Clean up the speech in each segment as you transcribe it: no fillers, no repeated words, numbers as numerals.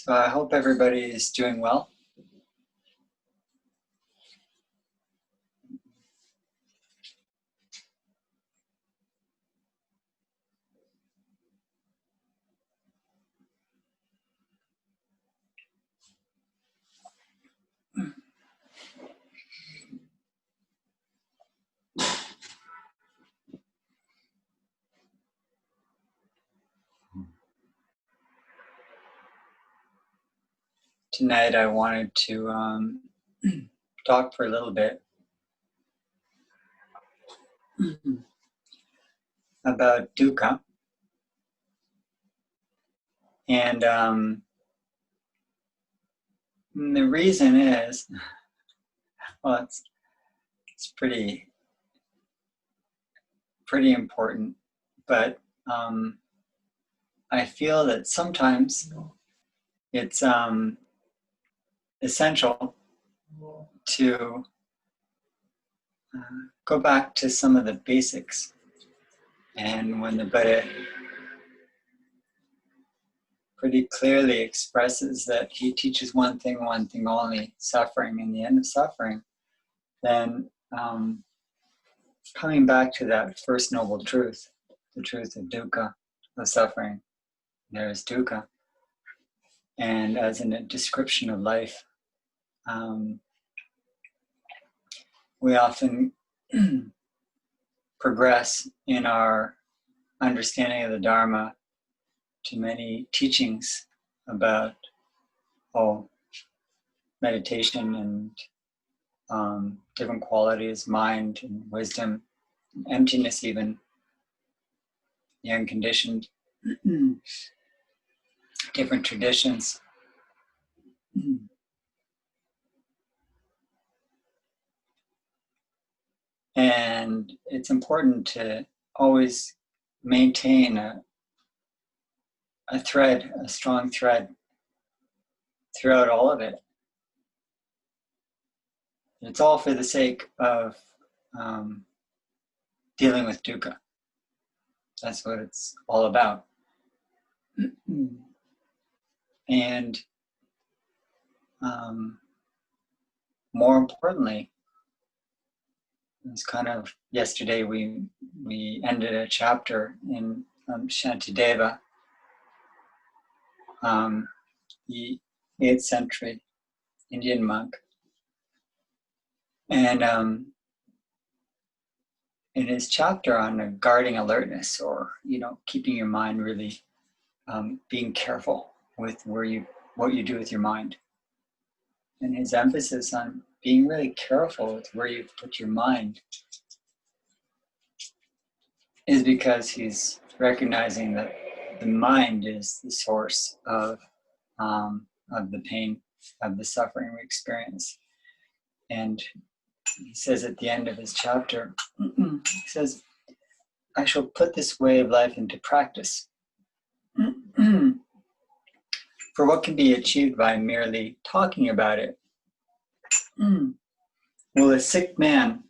So I hope everybody is doing well. Tonight I wanted to talk for a little bit about Dukkha. And the reason is, well, it's pretty important, but I feel that sometimes it's essential to go back to some of the basics. And when the Buddha pretty clearly expresses that he teaches one thing only, suffering, and the end of suffering, then coming back to that first noble truth, the truth of dukkha, of suffering, there is dukkha. And as in a description of life, we often progress in our understanding of the Dharma to many teachings about meditation and different qualities, mind and wisdom, emptiness even, the unconditioned, different traditions. And it's important to always maintain a thread, a strong thread throughout all of it. It's all for the sake of dealing with dukkha. That's what it's all about. And more importantly, it's kind of yesterday we ended a chapter in Shantideva, the 8th century Indian monk, and in his chapter on guarding alertness, or keeping your mind really being careful with what you do with your mind, and his emphasis on being really careful with where you put your mind is because he's recognizing that the mind is the source of the pain, of the suffering we experience. And he says at the end of his chapter, he says, I shall put this way of life into practice. For what can be achieved by merely talking about it? Will a sick man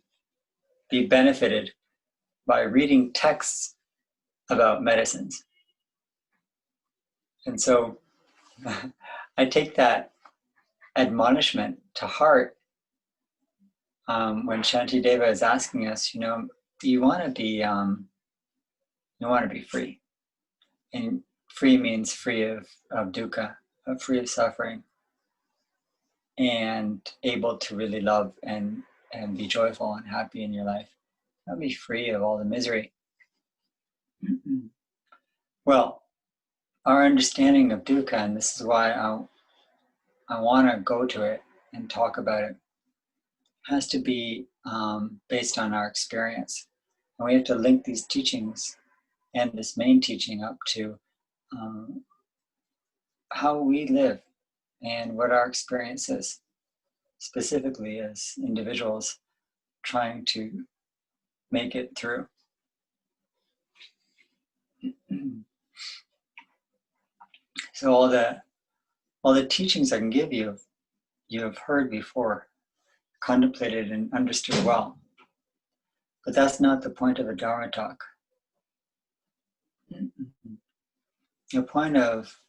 be benefited by reading texts about medicines? And so I take that admonishment to heart when Shantideva is asking us, you want to be free, and free means free of dukkha, free of suffering, and able to really love and be joyful and happy in your life. Not be free of all the misery. Well, our understanding of dukkha, and this is why I want to go to it and talk about it, has to be based on our experience. And we have to link these teachings and this main teaching up to how we live and what our experience is, specifically as individuals trying to make it through. So all the teachings I can give you have heard before, contemplated and understood well. But that's not the point of a Dharma talk. The point of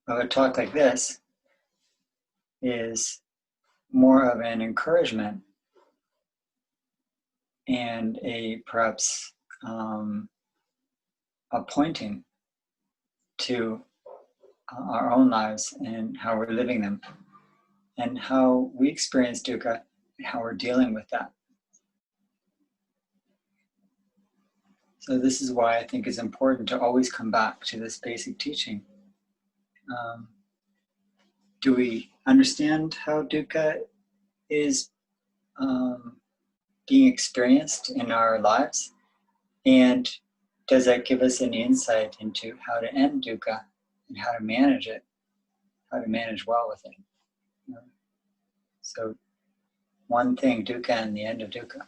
of a talk like this is more of an encouragement and a perhaps a pointing to our own lives and how we're living them and how we experience dukkha and how we're dealing with that. So this is why I think it's important to always come back to this basic teaching. Do we understand how dukkha is being experienced in our lives? And does that give us any insight into how to end dukkha and how to manage it, how to manage well with it? So one thing, dukkha and the end of dukkha,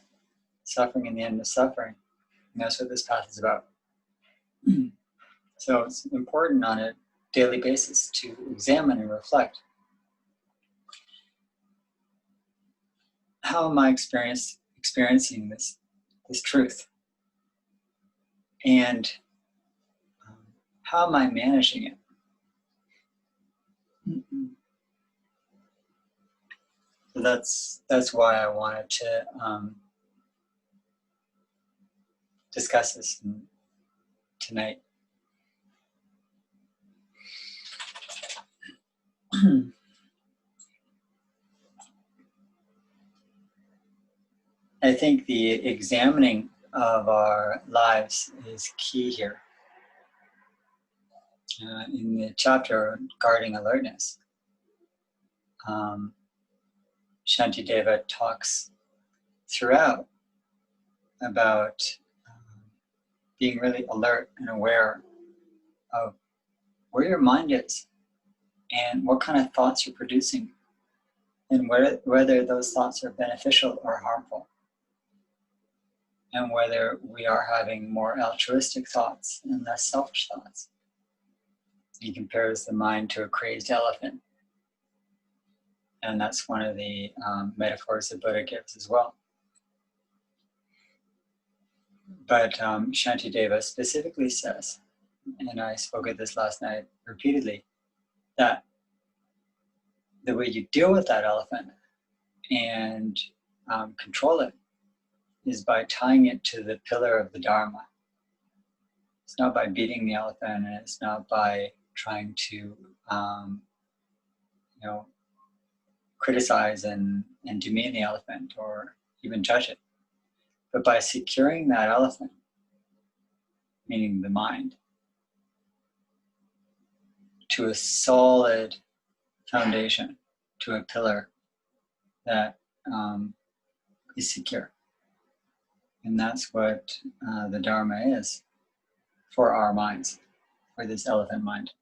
suffering and the end of suffering. And that's what this path is about. So it's important on a daily basis to examine and reflect. How am I experiencing this truth? And how am I managing it? So that's why I wanted to discuss this tonight. I think the examining of our lives is key here. In the chapter guarding alertness, Shantideva talks throughout about being really alert and aware of where your mind is and what kind of thoughts you're producing and whether those thoughts are beneficial or harmful, and whether we are having more altruistic thoughts and less selfish thoughts. He compares the mind to a crazed elephant, and that's one of the metaphors that Buddha gives as well. But Shantideva specifically says, and I spoke at this last night repeatedly, that the way you deal with that elephant and control it is by tying it to the pillar of the Dharma. It's not by beating the elephant, and it's not by trying to criticize and demean the elephant or even judge it, but by securing that elephant, meaning the mind, to a solid foundation, to a pillar that is secure. And that's what the Dharma is for our minds, for this elephant mind.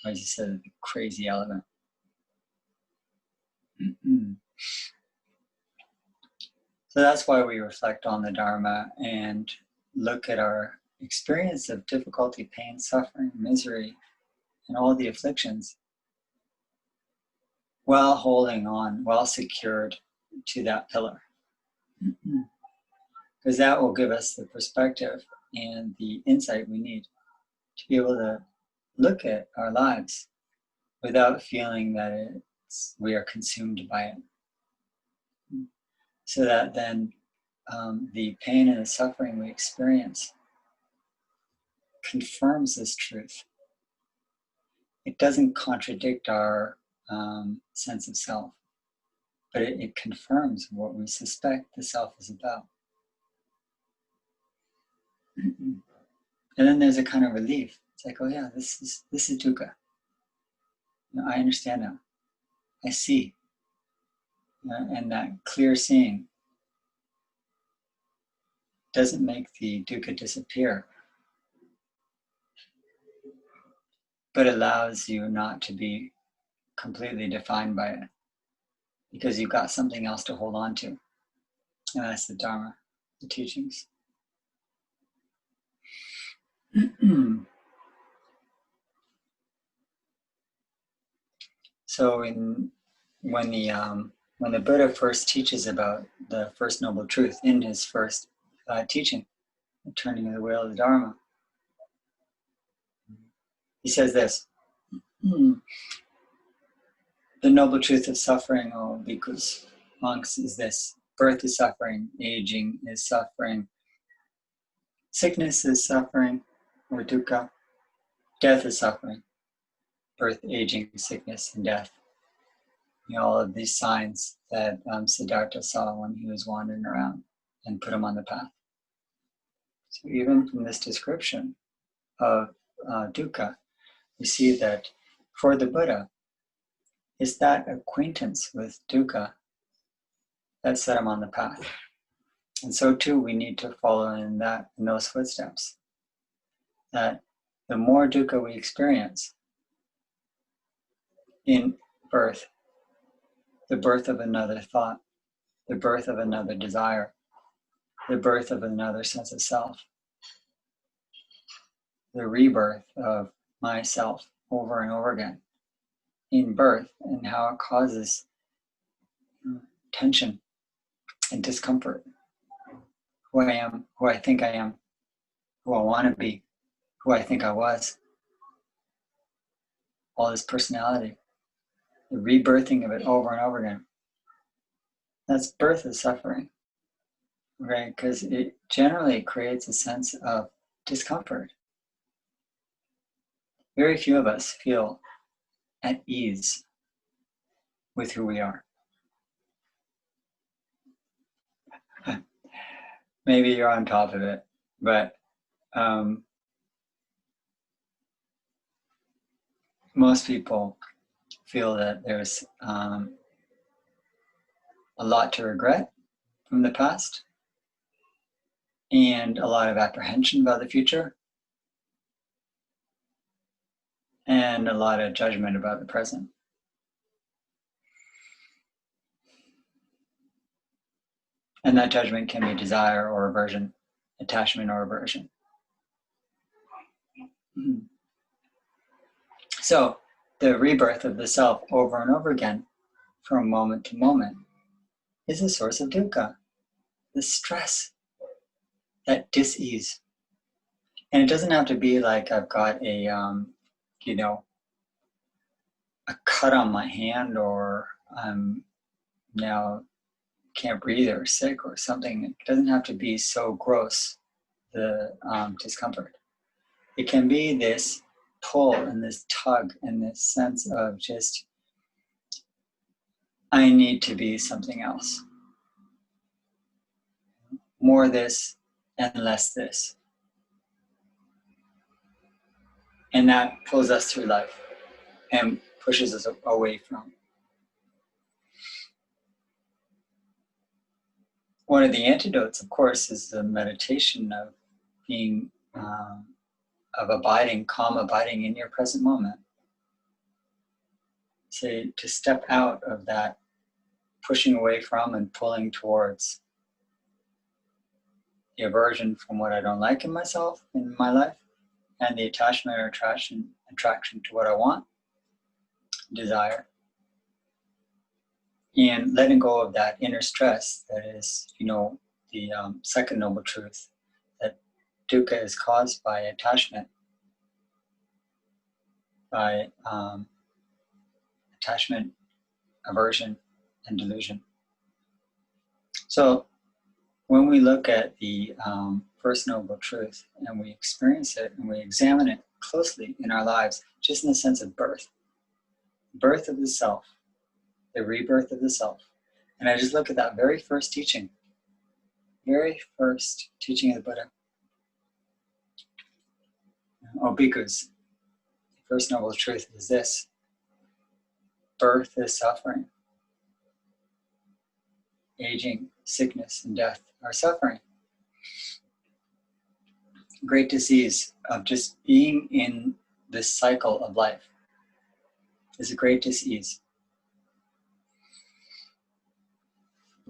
As you said, the crazy elephant. So that's why we reflect on the Dharma and look at our experience of difficulty, pain, suffering, misery, and all the afflictions while holding on, while secured to that pillar. Because that will give us the perspective and the insight we need to be able to look at our lives without feeling that we are consumed by it. So that then the pain and the suffering we experience confirms this truth. It doesn't contradict our sense of self, but it confirms what we suspect the self is about. And then there's a kind of relief. It's like, oh yeah, this is dukkha. I understand now. I see. And that clear seeing doesn't make the dukkha disappear, but allows you not to be completely defined by it, because you've got something else to hold on to. And that's the Dharma, the teachings. So when the Buddha first teaches about the First Noble Truth in his first teaching, the turning of the wheel of the Dharma, he says this: The noble truth of suffering, O bhikkhus, monks, is this. Birth is suffering, aging is suffering, sickness is suffering, or dukkha. Death is suffering, birth, aging, sickness, and death. All of these signs that Siddhartha saw when he was wandering around and put him on the path. So even from this description of dukkha, we see that for the Buddha, it's that acquaintance with dukkha that set him on the path. And so too, we need to follow in those footsteps. That the more dukkha we experience in birth, the birth of another thought, the birth of another desire, the birth of another sense of self, the rebirth of myself over and over again in birth, and how it causes tension and discomfort. Who I am, who I think I am, who I want to be, who I think I was. All this personality, the rebirthing of it over and over again. That's birth is suffering, right? Because it generally creates a sense of discomfort. Very few of us feel at ease with who we are. Maybe you're on top of it, but most people feel that there's a lot to regret from the past and a lot of apprehension about the future and a lot of judgment about the present. And that judgment can be desire or aversion, attachment or aversion. So the rebirth of the self over and over again, from moment to moment, is a source of dukkha, the stress, that dis-ease. And it doesn't have to be like I've got a, a cut on my hand, or I'm now can't breathe or sick or something. It doesn't have to be so gross, the discomfort. It can be this pull and this tug and this sense of just, I need to be something else. More this and less this. And that pulls us through life and pushes us away from. One of the antidotes, of course, is the meditation of being, of abiding, calm abiding in your present moment. So to step out of that pushing away from and pulling towards the aversion from what I don't like in myself, in my life, and the attachment or attraction to what I want, desire, and letting go of that inner stress that is, the second noble truth, that dukkha is caused by attachment, by attachment, aversion, and delusion. So when we look at the first noble truth and we experience it and we examine it closely in our lives, just in the sense of birth of the self, the rebirth of the self. And I just look at that very first teaching of the Buddha. O bhikkhus, the first noble truth is this: birth is suffering. Aging, sickness, and death are suffering. Great disease of just being in this cycle of life is a great disease.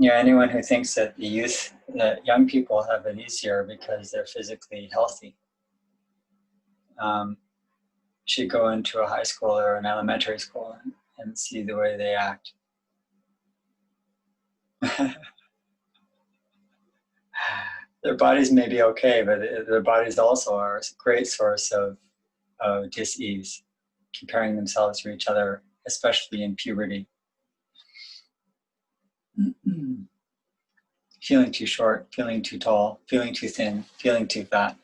Anyone who thinks that that young people have it easier because they're physically healthy, should go into a high school or an elementary school and see the way they act. Their bodies may be okay, but their bodies also are a great source of dis-ease. comparing themselves to each other, especially in puberty. Feeling too short, feeling too tall, feeling too thin, feeling too fat,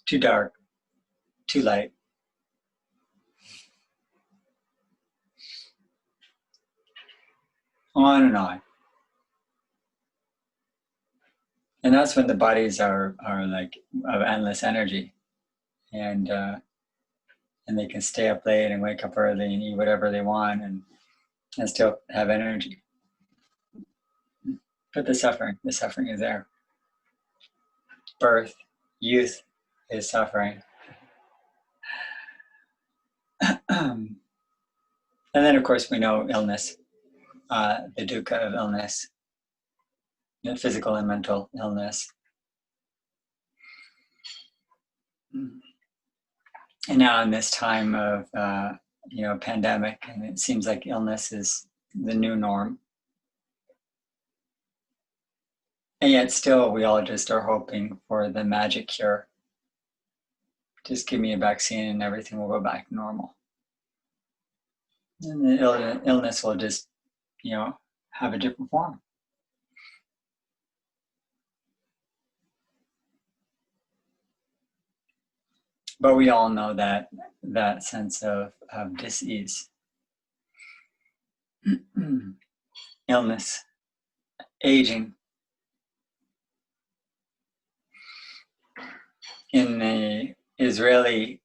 too dark, too light. On and on. And that's when the bodies are like of endless energy, and they can stay up late and wake up early and eat whatever they want and still have energy. But the suffering is there. Birth, youth is suffering. And then, of course, we know illness, the dukkha of illness, physical and mental illness. And now in this time of, pandemic, and it seems like illness is the new norm. And yet still, we all just are hoping for the magic cure. Just give me a vaccine and everything will go back to normal. And the illness will just, have a different form. But we all know that sense of dis-ease. Illness, aging. In the Israeli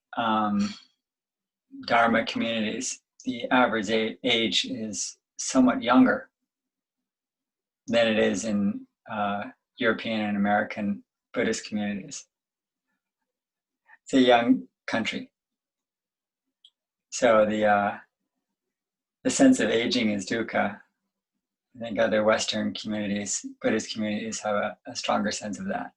Dharma communities, the average age is somewhat younger than it is in European and American Buddhist communities. It's a young country. So the sense of aging is dukkha. I think other Western communities, Buddhist communities, have a stronger sense of that.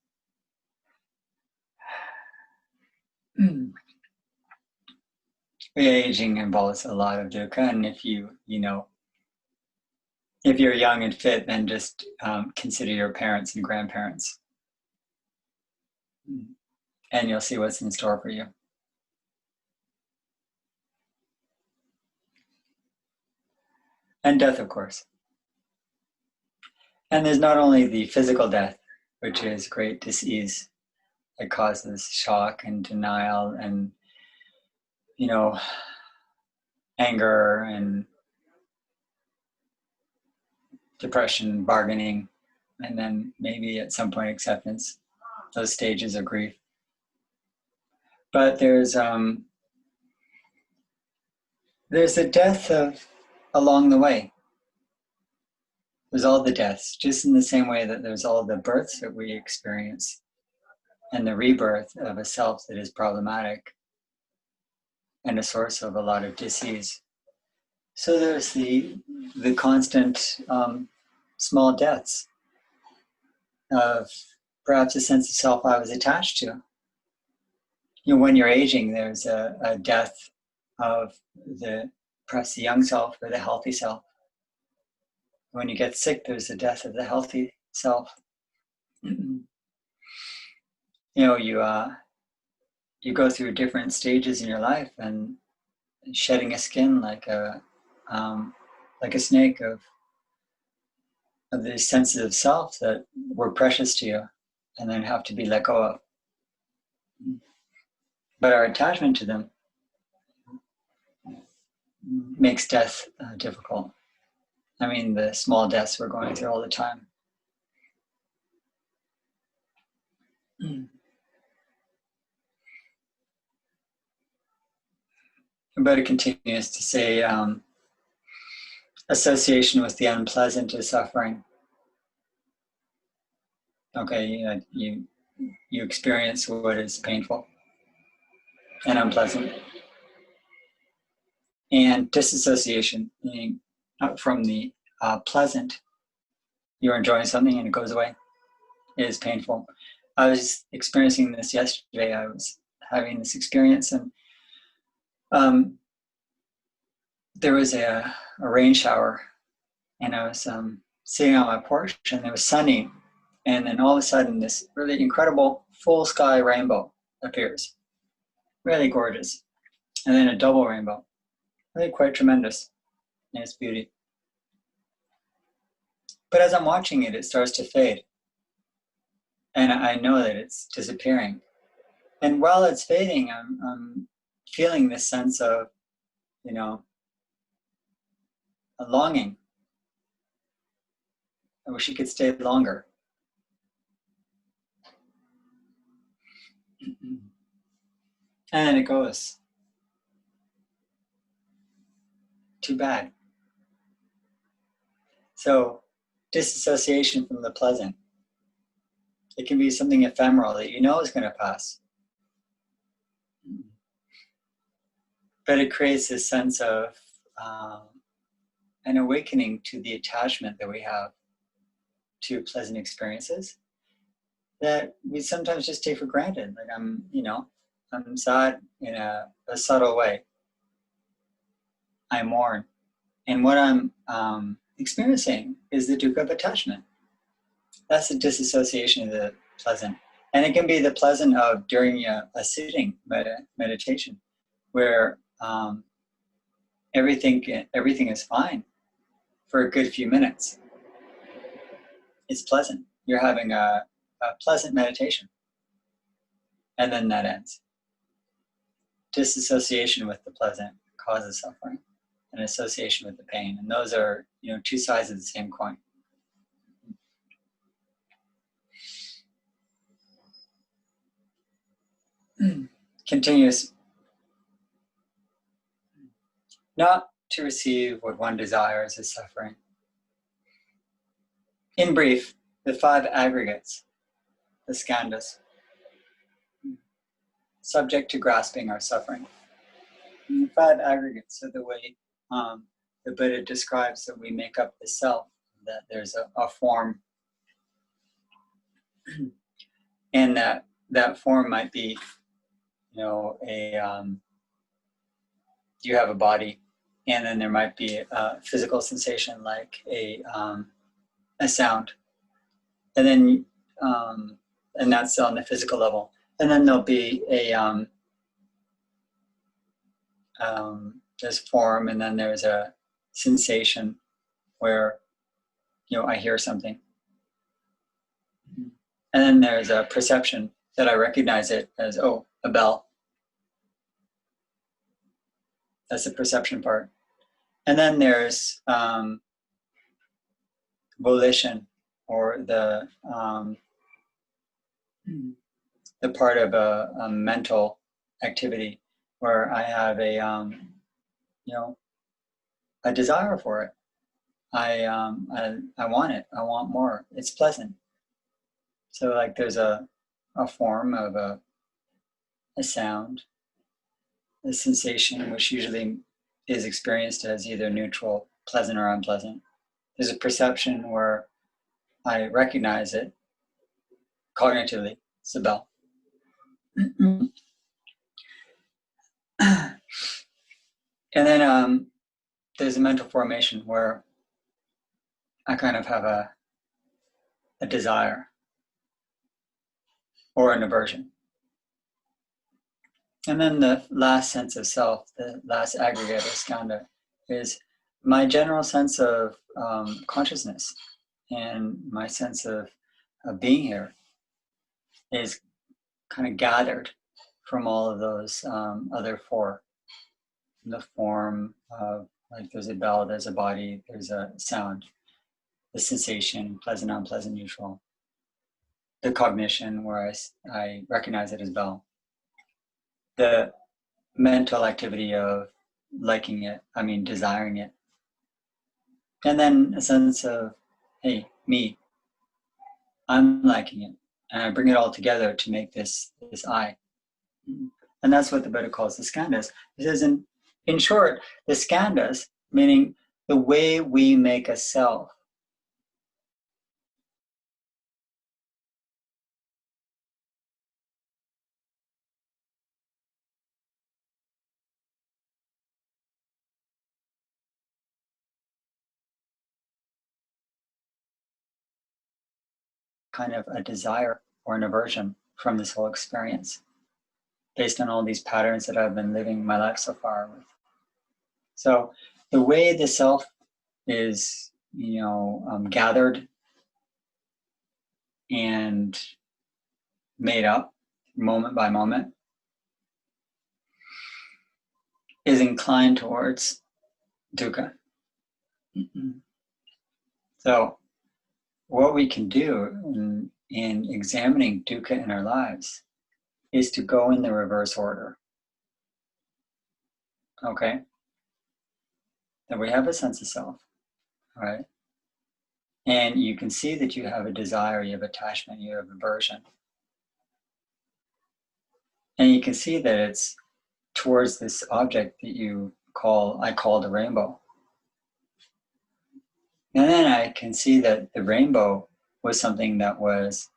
Aging involves a lot of dukkha, and if if you're young and fit, then just consider your parents and grandparents, and you'll see what's in store for you. And death, of course. And there's not only the physical death, which is great dis-ease. It causes shock and denial and, anger and depression, bargaining, and then maybe at some point acceptance, those stages of grief. But there's a death along the way. There's all the deaths, just in the same way that there's all the births that we experience and the rebirth of a self that is problematic and a source of a lot of disease. So there's the constant small deaths of perhaps a sense of self I was attached to. When you're aging, there's a death of perhaps the young self or the healthy self. When you get sick, there's a death of the healthy self. You go through different stages in your life, and shedding a skin like a snake of these sensitive self that were precious to you, and then have to be let go of. But our attachment to them makes death difficult. I mean, the small deaths we're going through all the time. But it continues to say, association with the unpleasant is suffering. Okay, you experience what is painful and unpleasant. And disassociation, meaning from the pleasant, you're enjoying something and it goes away, is painful. I was experiencing this yesterday. I was having this experience, and there was a rain shower, and I was sitting on my porch, and it was sunny, and then all of a sudden this really incredible full sky rainbow appears. really gorgeous. And then a double rainbow, really quite tremendous in its beauty. But as I'm watching it, it starts to fade. And I know that it's disappearing. And while it's fading, I'm feeling this sense of, a longing. I wish it could stay longer. And then it goes. Too bad. So, disassociation from the pleasant. It can be something ephemeral that you know is going to pass. But it creates this sense of an awakening to the attachment that we have to pleasant experiences that we sometimes just take for granted. Like I'm sad in a subtle way. I mourn. And what I'm experiencing is the dukkha of attachment. That's the disassociation of the pleasant. And it can be the pleasant of during a sitting meditation where everything is fine for a good few minutes. It's pleasant. You're having a pleasant meditation. And then that ends. Disassociation with the pleasant causes suffering, and association with the pain. And those are, two sides of the same coin. Continues. Not to receive what one desires is suffering. In brief, the 5 aggregates, the skandhas, subject to grasping are suffering. And the 5 aggregates are the way the Buddha describes that we make up the self, that there's a form, and that form might be, you have a body, and then there might be a physical sensation like a sound, and then and that's on the physical level, and then there'll be a there's form, and then there's a sensation where I hear something, and then there's a perception that I recognize it as a bell. That's the perception part. And then there's volition, or the part of a mental activity where I have a desire for it. I want it. I want more. It's pleasant. So like there's a form of a sound, a sensation, which usually is experienced as either neutral, pleasant or unpleasant. There's a perception where I recognize it cognitively. It's a bell. And then there's a mental formation where I kind of have a desire or an aversion. And then the last sense of self, the last aggregate or skandha, is my general sense of consciousness, and my sense of being here is kind of gathered from all of those other 4. The form of, like there's a bell, there's a body, there's a sound, the sensation, pleasant, unpleasant, neutral, the cognition where I recognize it as bell, the mental activity of liking it, desiring it, and then a sense of, hey, me, I'm liking it, and I bring it all together to make this I. And that's what the Buddha calls the skandhas. He says, in short, the skandhas, meaning the way we make a self, kind of a desire or an aversion from this whole experience. based on all these patterns that I've been living my life so far with. So the way the self is, gathered and made up moment by moment is inclined towards dukkha. So what we can do in examining dukkha in our lives is to go in the reverse order. Okay? That we have a sense of self, right? And you can see that you have a desire, you have attachment, you have aversion. And you can see that it's towards this object that I call the rainbow. And then I can see that the rainbow was something that was,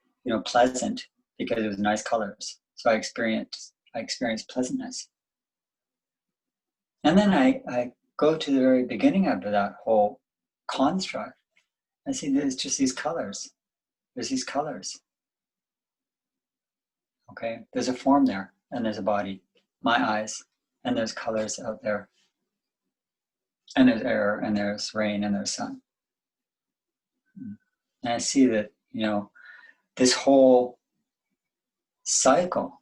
pleasant because it was nice colors. So I experienced pleasantness. And then I go to the very beginning of that whole construct. I see there's just these colors. There's these colors. Okay, there's a form there, and there's a body, my eyes, and there's colors out there. And there's air, and there's rain, and there's sun. And I see that, this whole cycle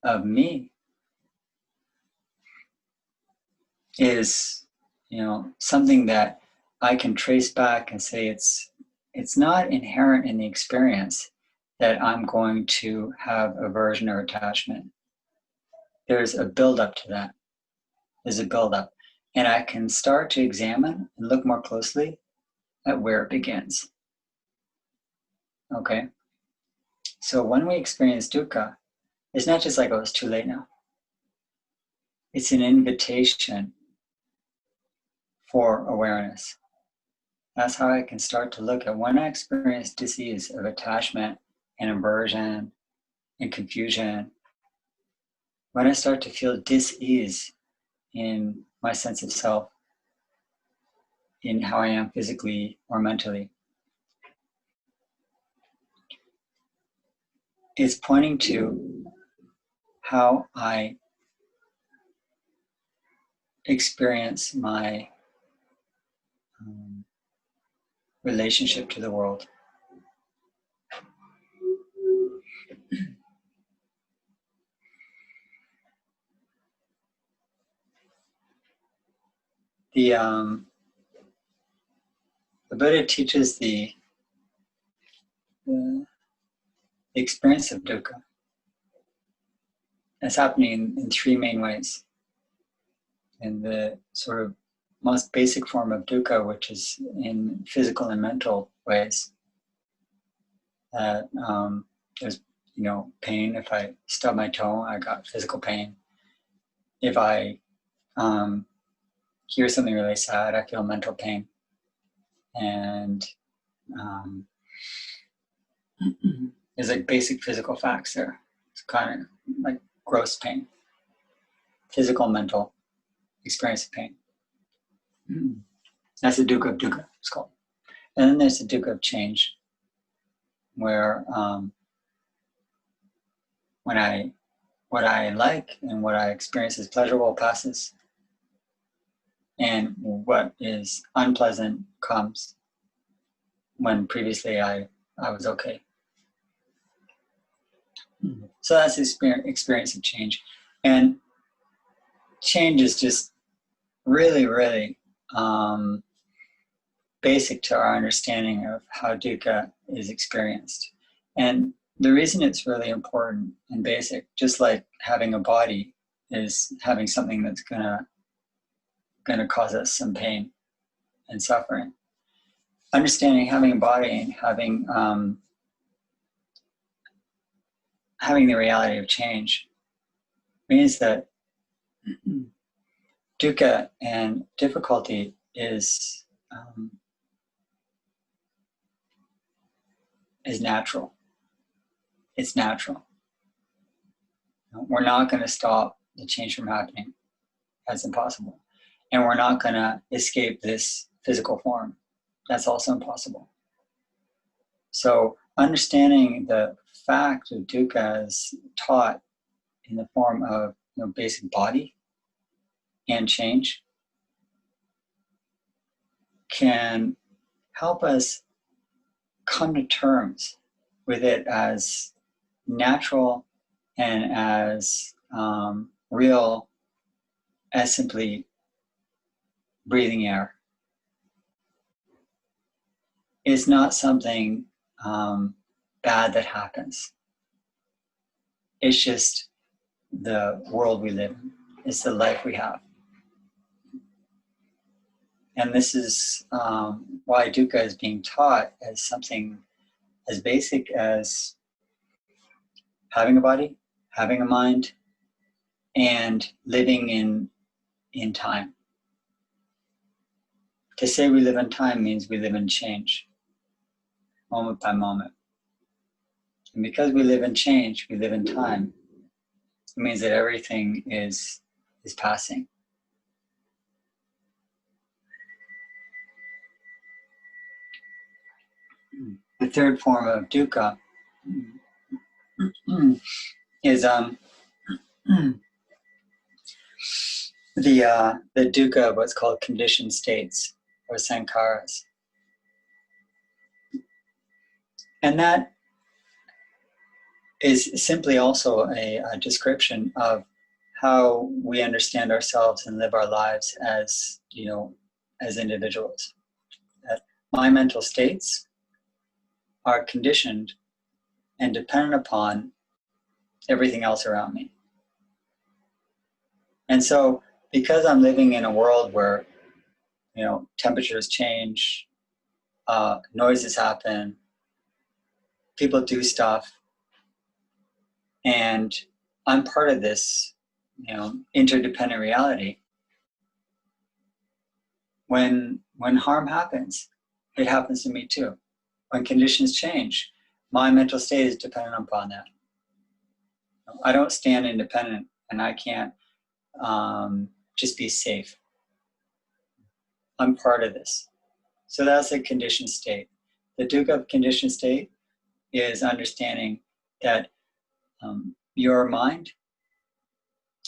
of me is, something that I can trace back and say it's not inherent in the experience that I'm going to have aversion or attachment. There's a buildup to that. There's a buildup. And I can start to examine and look more closely at where it begins. Okay? So when we experience dukkha, it's not just like, oh, it's too late now. It's an invitation for awareness. That's how I can start to look at when I experience disease of attachment and aversion and confusion. When I start to feel dis-ease in my sense of self, in how I am physically or mentally, it's pointing to how I experience my relationship to the world. The Buddha teaches the experience of dukkha. It's happening in three main ways. In the sort of most basic form of dukkha, which is in physical and mental ways. That there's pain. If I stub my toe, I got physical pain. If I hear something really sad, I feel mental pain. And there's like basic physical facts there. It's kind of like gross pain, physical, mental experience of pain. That's the dukkha of dukkha, it's called. And then there's the dukkha of change, where what I like and what I experience as pleasurable passes, and what is unpleasant comes when previously I was okay. So that's the experience of change. And change is just really, really basic to our understanding of how dukkha is experienced. And the reason it's really important and basic, just like having a body is having something that's gonna cause us some pain and suffering. Understanding having a body and having the reality of change means that dukkha and difficulty is natural. It's natural. We're not going to stop the change from happening. That's impossible. And we're not going to escape this physical form. That's also impossible. So understanding the fact of dukkha as taught in the form of basic body and change can help us come to terms with it as natural and as real as simply breathing air. It's not something bad that happens. It's just the world we live in. It's the life we have. And this is why Dukkha is being taught as something as basic as having a body, having a mind, and living in time. To say we live in time means we live in change, moment by moment. And because we live in change, we live in time, it means that everything is passing. The third form of dukkha is the dukkha of what's called conditioned states or sankharas. And that is simply also a description of how we understand ourselves and live our lives as, as individuals. That my mental states are conditioned and dependent upon everything else around me. And so, because I'm living in a world where, temperatures change, noises happen, people do stuff, and I'm part of this, interdependent reality. When harm happens, it happens to me too. When conditions change, my mental state is dependent upon that. I don't stand independent, and I can't just be safe. I'm part of this. So that's a conditioned state. The dukkha of conditioned state is understanding that your mind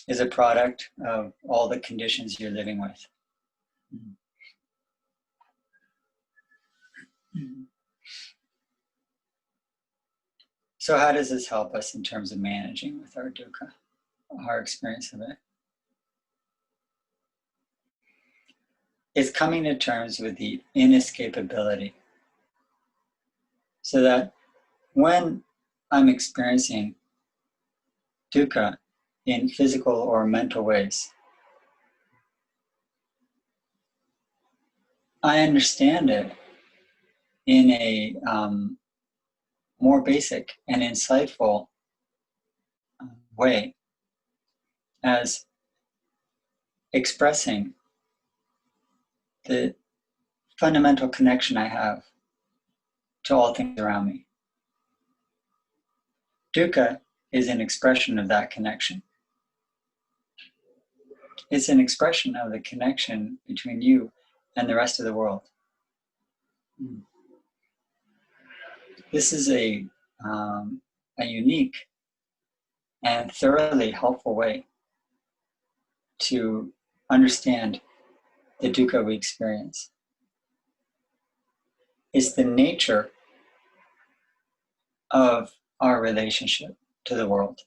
is a product of all the conditions you're living with. So how does this help us in terms of managing with our dukkha, our experience of it? It's coming to terms with the inescapability. So that when I'm experiencing dukkha in physical or mental ways, I understand it in a more basic and insightful way as expressing the fundamental connection I have to all things around me. Dukkha is an expression of that connection. It's an expression of the connection between you and the rest of the world. This is a unique and thoroughly helpful way to understand the dukkha we experience. It's the nature of our relationship to the world.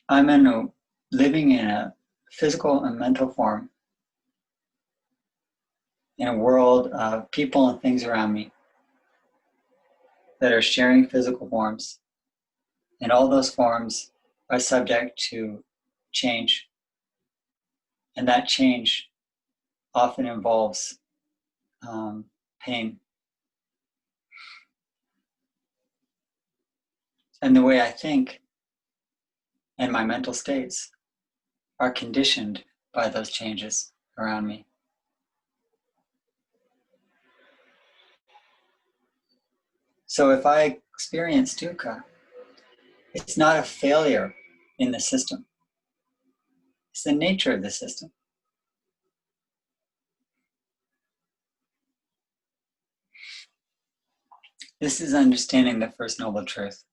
I'm living in a physical and mental form in a world of people and things around me that are sharing physical forms. And all those forms are subject to change. And that change often involves pain. And the way I think and my mental states are conditioned by those changes around me. So if I experience dukkha, it's not a failure in the system. It's the nature of the system. This is understanding the First Noble Truth.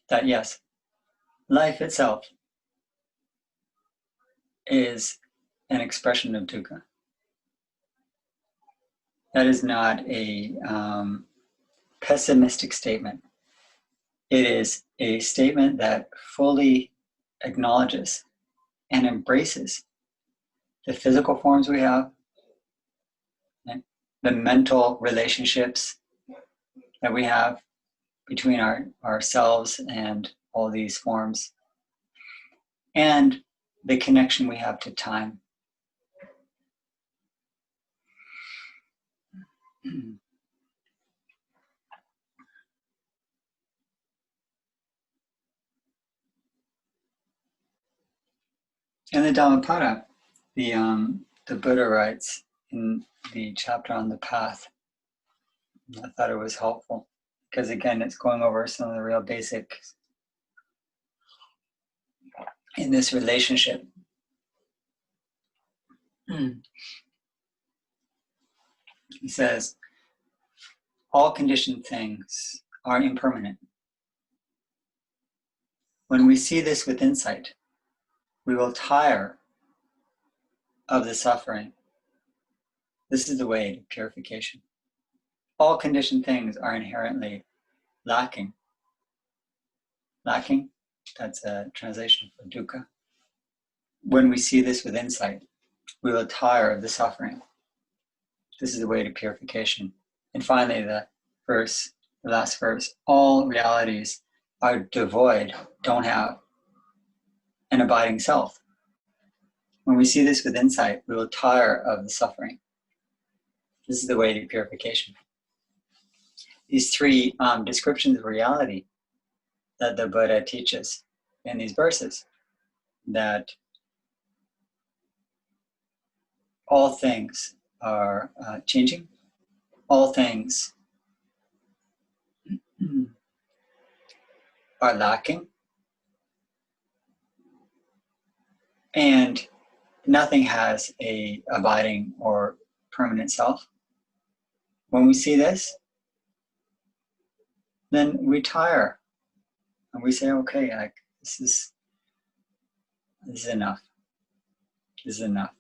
that yes, life itself is an expression of dukkha. That is not a pessimistic statement. It is a statement that fully acknowledges and embraces the physical forms we have, the mental relationships that we have between ourselves and all these forms, and the connection we have to time. In the Dhammapada, the Buddha writes in the chapter on the path, I thought it was helpful because again, it's going over some of the real basics in this relationship. He says, all conditioned things are impermanent. When we see this with insight, we will tire of the suffering. This is the way to purification. All conditioned things are inherently lacking. Lacking, that's a translation for dukkha. When we see this with insight, we will tire of the suffering. This is the way to purification. And finally, the last verse, all realities are devoid, don't have an abiding self. When we see this with insight, we will tire of the suffering. This is the way to purification. These three descriptions of reality that the Buddha teaches in these verses, that all things are changing, all things are lacking, and nothing has a abiding or permanent self. When we see this, then we tire and we say, okay, like this is enough. This is enough.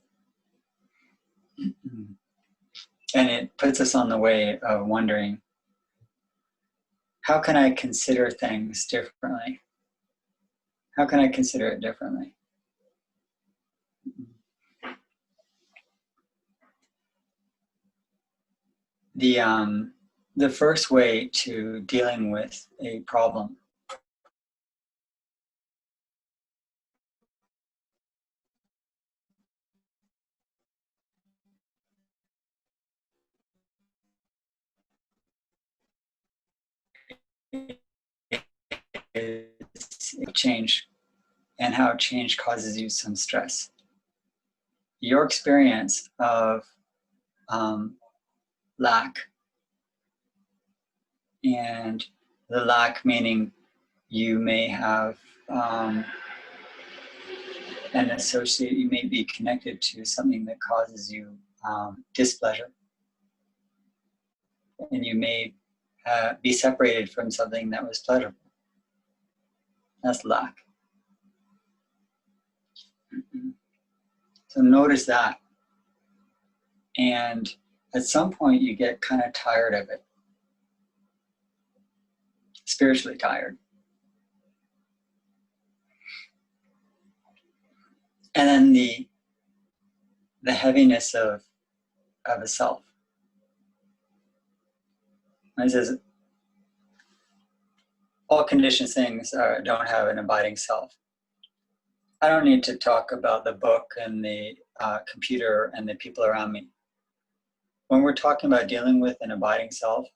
And it puts us on the way of wondering, how can I consider things differently? How can I consider it differently? The first way to dealing with a problem is change, and how change causes you some stress. Your experience of lack, and the lack meaning you may have an associate, you may be connected to something that causes you displeasure, and you may be separated from something that was pleasurable. That's lack. So notice that. And at some point you get kind of tired of it. Spiritually tired. And then the heaviness of a self. It says, all conditioned things don't have an abiding self. I don't need to talk about the book and the computer and the people around me. When we're talking about dealing with an abiding self,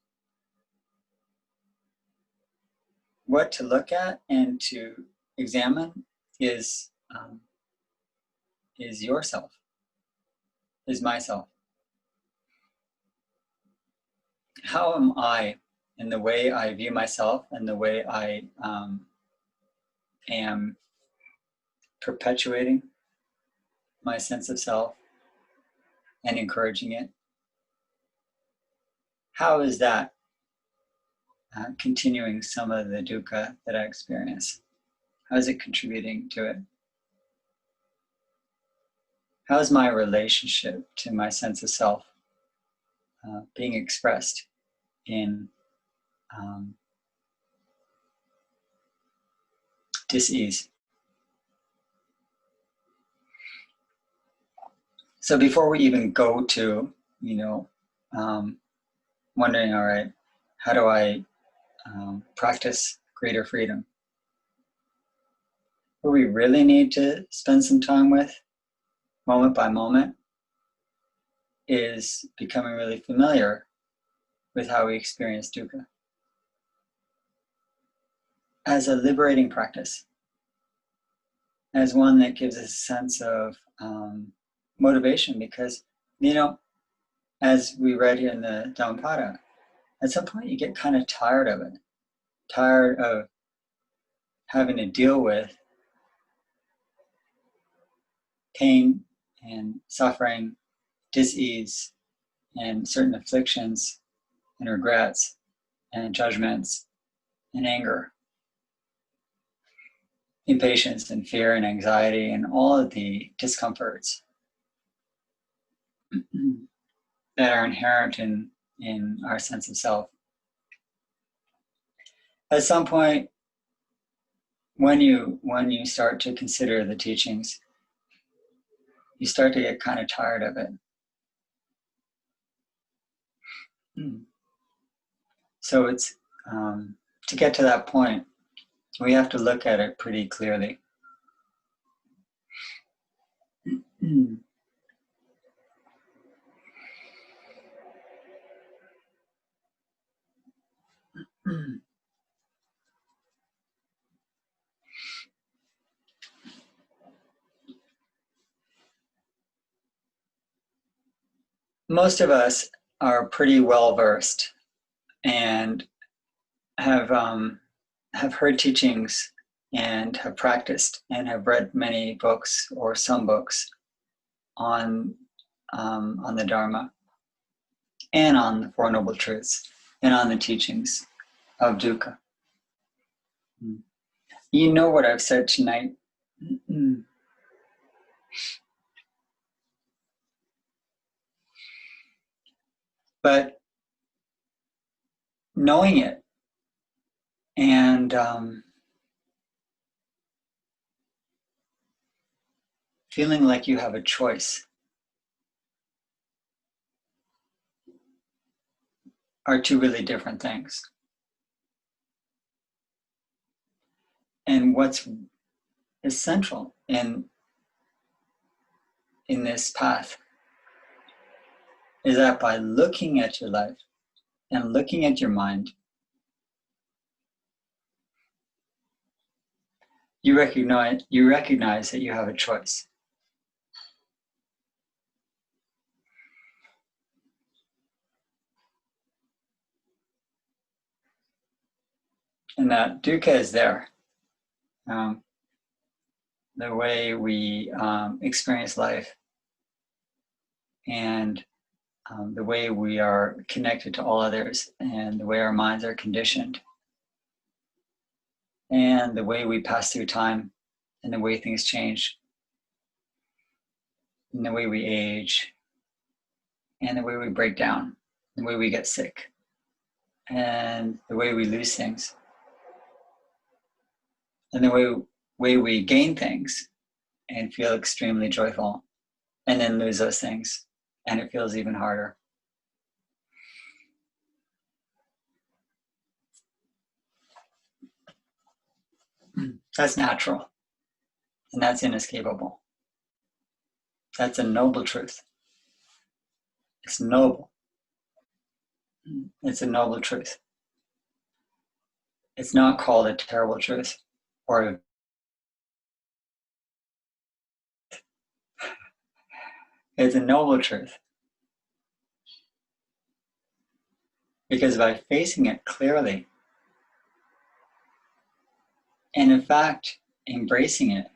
what to look at and to examine is yourself, is myself. How am I, in the way I view myself and the way I am perpetuating my sense of self and encouraging it? How is that continuing some of the dukkha that I experience? How is it contributing to it? How is my relationship to my sense of self being expressed in dis-ease? So before we even go to, wondering, all right, how do I practice greater freedom? What we really need to spend some time with, moment by moment, is becoming really familiar with how we experience dukkha as a liberating practice, as one that gives us a sense of motivation, because, as we read here in the Dhammapada, at some point you get kind of tired of it, tired of having to deal with pain and suffering, dis-ease, and certain afflictions and regrets and judgments and anger, impatience and fear and anxiety and all of the discomforts that are inherent in our sense of self. At some point, when you start to consider the teachings, you start to get kind of tired of it. So it's to get to that point, we have to look at it pretty clearly. Most of us are pretty well versed and have heard teachings and have practiced and have read many books or some books on the Dharma and on the Four Noble Truths and on the teachings of dukkha. You know what I've said tonight. But knowing it and feeling like you have a choice are two really different things. And what's essential in this path is that by looking at your life and looking at your mind, you recognize that you have a choice. And that dukkha is there. The way we experience life and the way we are connected to all others and the way our minds are conditioned and the way we pass through time and the way things change and the way we age and the way we break down, the way we get sick and the way we lose things and the way we gain things and feel extremely joyful and then lose those things and it feels even harder. That's natural and that's inescapable. That's a noble truth. It's noble. It's a noble truth. It's not called a terrible truth or it's a noble truth. Because by facing it clearly, and in fact, embracing it,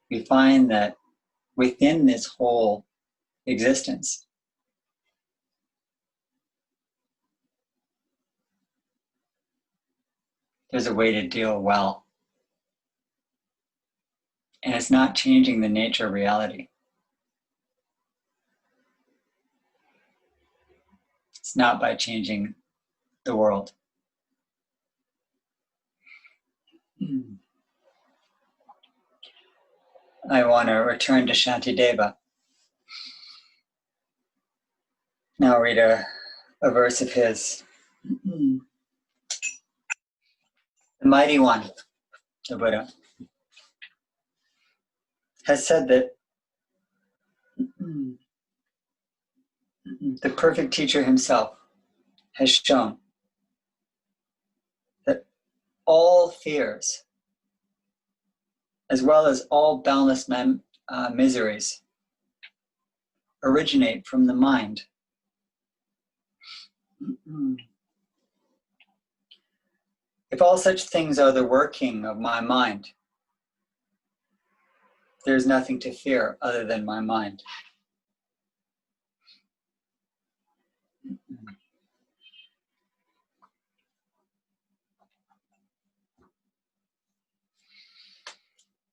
we find that within this whole existence, there's a way to deal well. And it's not changing the nature of reality. It's not by changing the world. I want to return to Shantideva. Now read a verse of his. The Mighty One, the Buddha, has said that the perfect teacher himself has shown that all fears, as well as all boundless miseries, originate from the mind. If all such things are the working of my mind, there's nothing to fear other than my mind.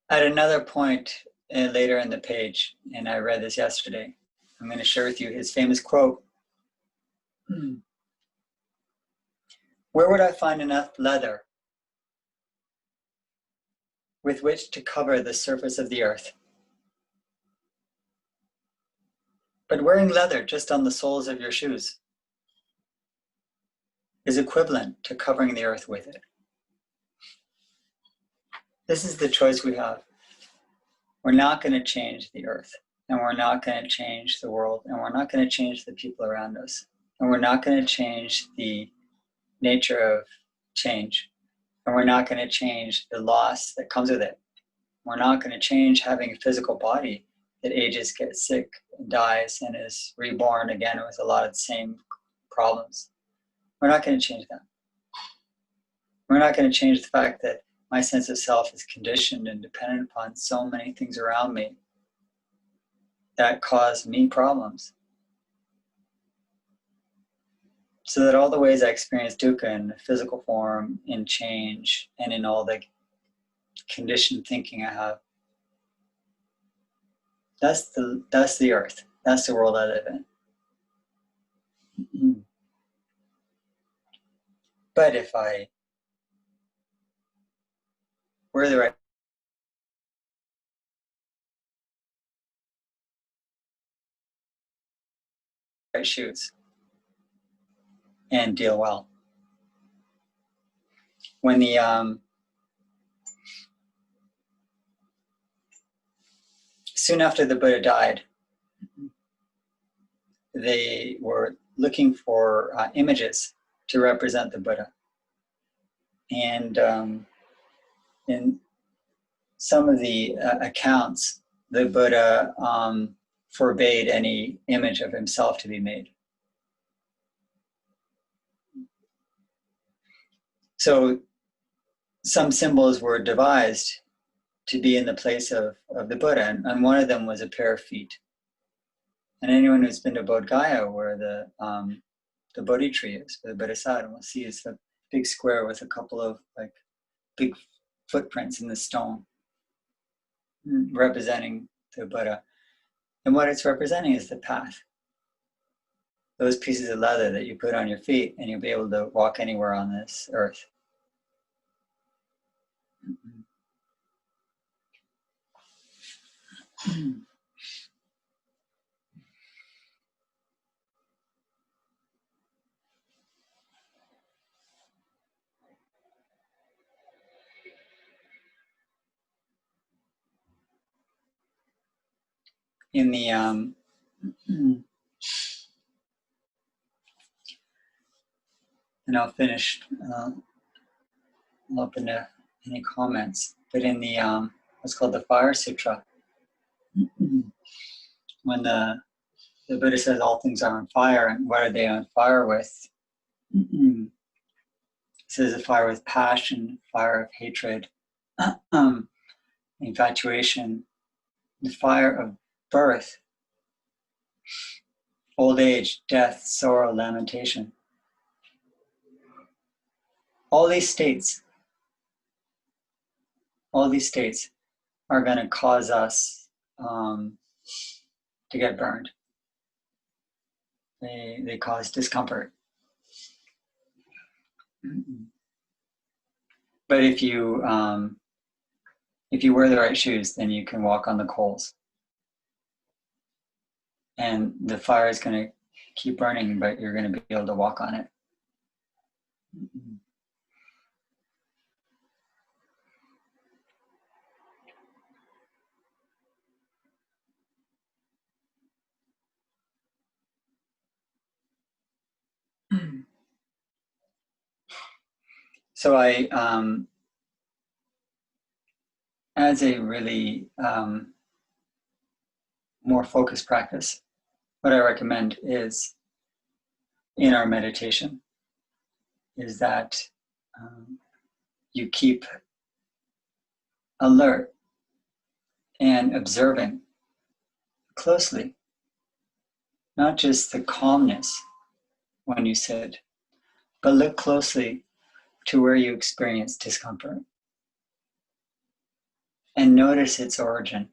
At another point later in the page, and I read this yesterday, I'm going to share with you his famous quote. Where would I find enough leather with which to cover the surface of the earth? But wearing leather just on the soles of your shoes is equivalent to covering the earth with it. This is the choice we have. We're not going to change the earth, and we're not going to change the world, and we're not going to change the people around us, and we're not going to change the nature of change, and we're not going to change the loss that comes with it. We're not going to change having a physical body that ages, gets sick, and dies, and is reborn again with a lot of the same problems. We're not going to change that. We're not going to change the fact that my sense of self is conditioned and dependent upon so many things around me that cause me problems. So that all the ways I experience dukkha in the physical form, in change, and in all the conditioned thinking I have, that's the earth. That's the world I live in. But if I wear the right shoes and deal well, when the soon after the Buddha died, they were looking for images to represent the Buddha. And in some of the accounts, the Buddha forbade any image of himself to be made. So some symbols were devised to be in the place of the Buddha, and one of them was a pair of feet. And anyone who's been to Bodh Gaya, where the Bodhi tree is, where the Bodhisattva, will see it's a big square with a couple of like big footprints in the stone, representing the Buddha. And what it's representing is the path. Those pieces of leather that you put on your feet, and you'll be able to walk anywhere on this earth. In the and I'll finish. I'll open to any comments. But in the what's called the Fire Sutra, when the Buddha says all things are on fire, and what are they on fire with? It says a fire with passion, fire of hatred, infatuation, the fire of birth, old age, death, sorrow, lamentation. All these states all these states are going to cause us to get burned. They cause discomfort. But if you wear the right shoes, then you can walk on the coals. And the fire is going to keep burning, but you're going to be able to walk on it. So I, as a really more focused practice, what I recommend is in our meditation is that you keep alert and observing closely, not just the calmness when you sit, but look closely to where you experience discomfort and notice its origin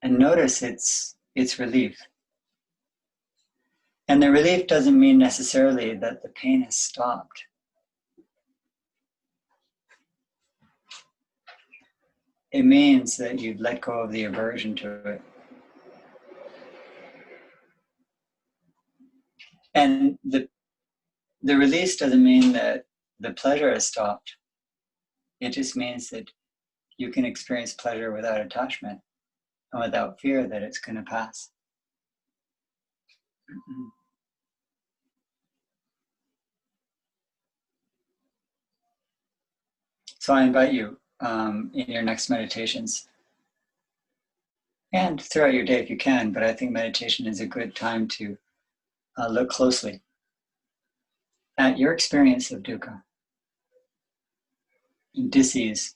and notice its relief. And the relief doesn't mean necessarily that the pain has stopped. It means that you've let go of the aversion to it. And the release doesn't mean that the pleasure has stopped. It just means that you can experience pleasure without attachment and without fear that it's going to pass. So I invite you in your next meditations and throughout your day if you can, but I think meditation is a good time to look closely at your experience of dukkha and dis-ease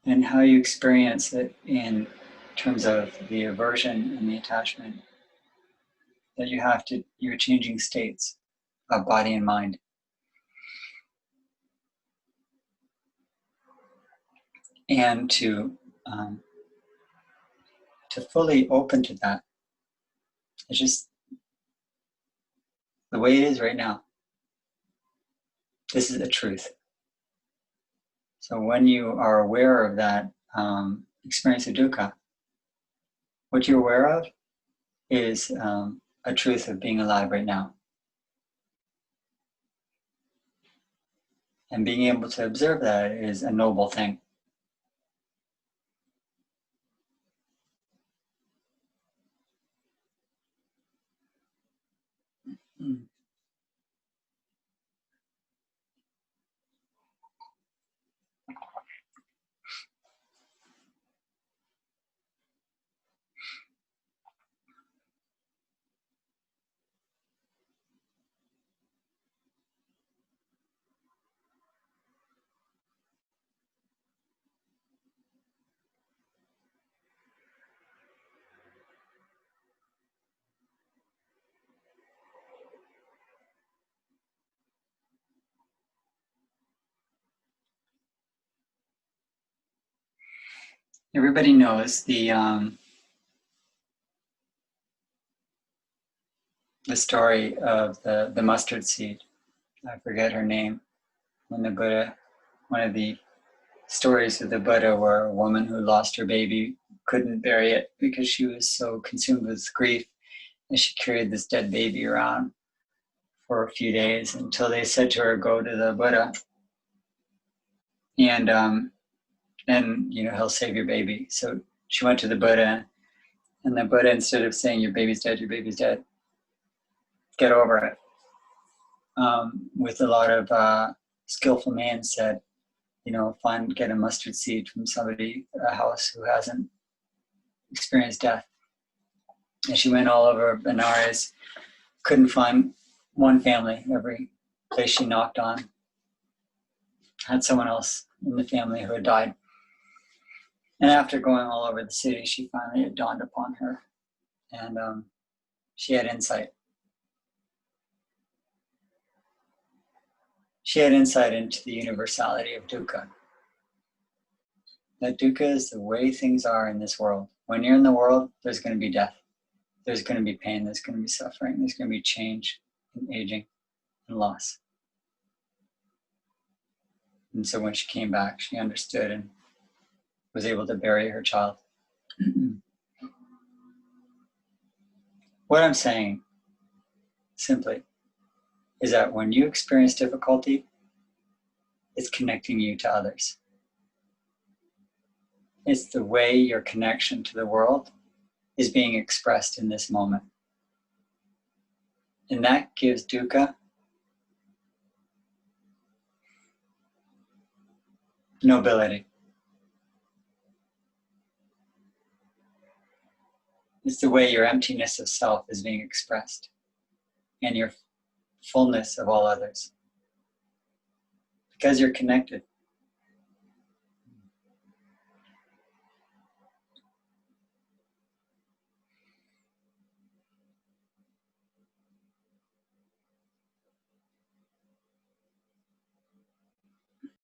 and how you experience it in terms of the aversion and the attachment that you're changing states of body and mind. And to fully open to that. It's just the way it is right now. This is the truth. So when you are aware of that experience of dukkha, what you're aware of is a truth of being alive right now. And being able to observe that is a noble thing. Everybody knows the story of the mustard seed. I forget her name. When the Buddha, one of the stories of the Buddha where a woman who lost her baby couldn't bury it because she was so consumed with grief, and she carried this dead baby around for a few days until they said to her, go to the Buddha and he'll save your baby. So she went to the Buddha, and the Buddha, instead of saying your baby's dead, get over it, with a lot of skillful means, said, get a mustard seed from somebody, a house who hasn't experienced death. And she went all over Benares, couldn't find one family. Every place she knocked on had someone else in the family who had died. And after going all over the city, she finally, it dawned upon her, and she had insight. She had insight into the universality of dukkha. That dukkha is the way things are in this world. When you're in the world, there's going to be death. There's going to be pain. There's going to be suffering. There's going to be change and aging and loss. And so when she came back, she understood and was able to bury her child. What I'm saying, simply, is that when you experience difficulty, it's connecting you to others. It's the way your connection to the world is being expressed in this moment. And that gives dukkha nobility. It's the way your emptiness of self is being expressed and your fullness of all others. Because you're connected.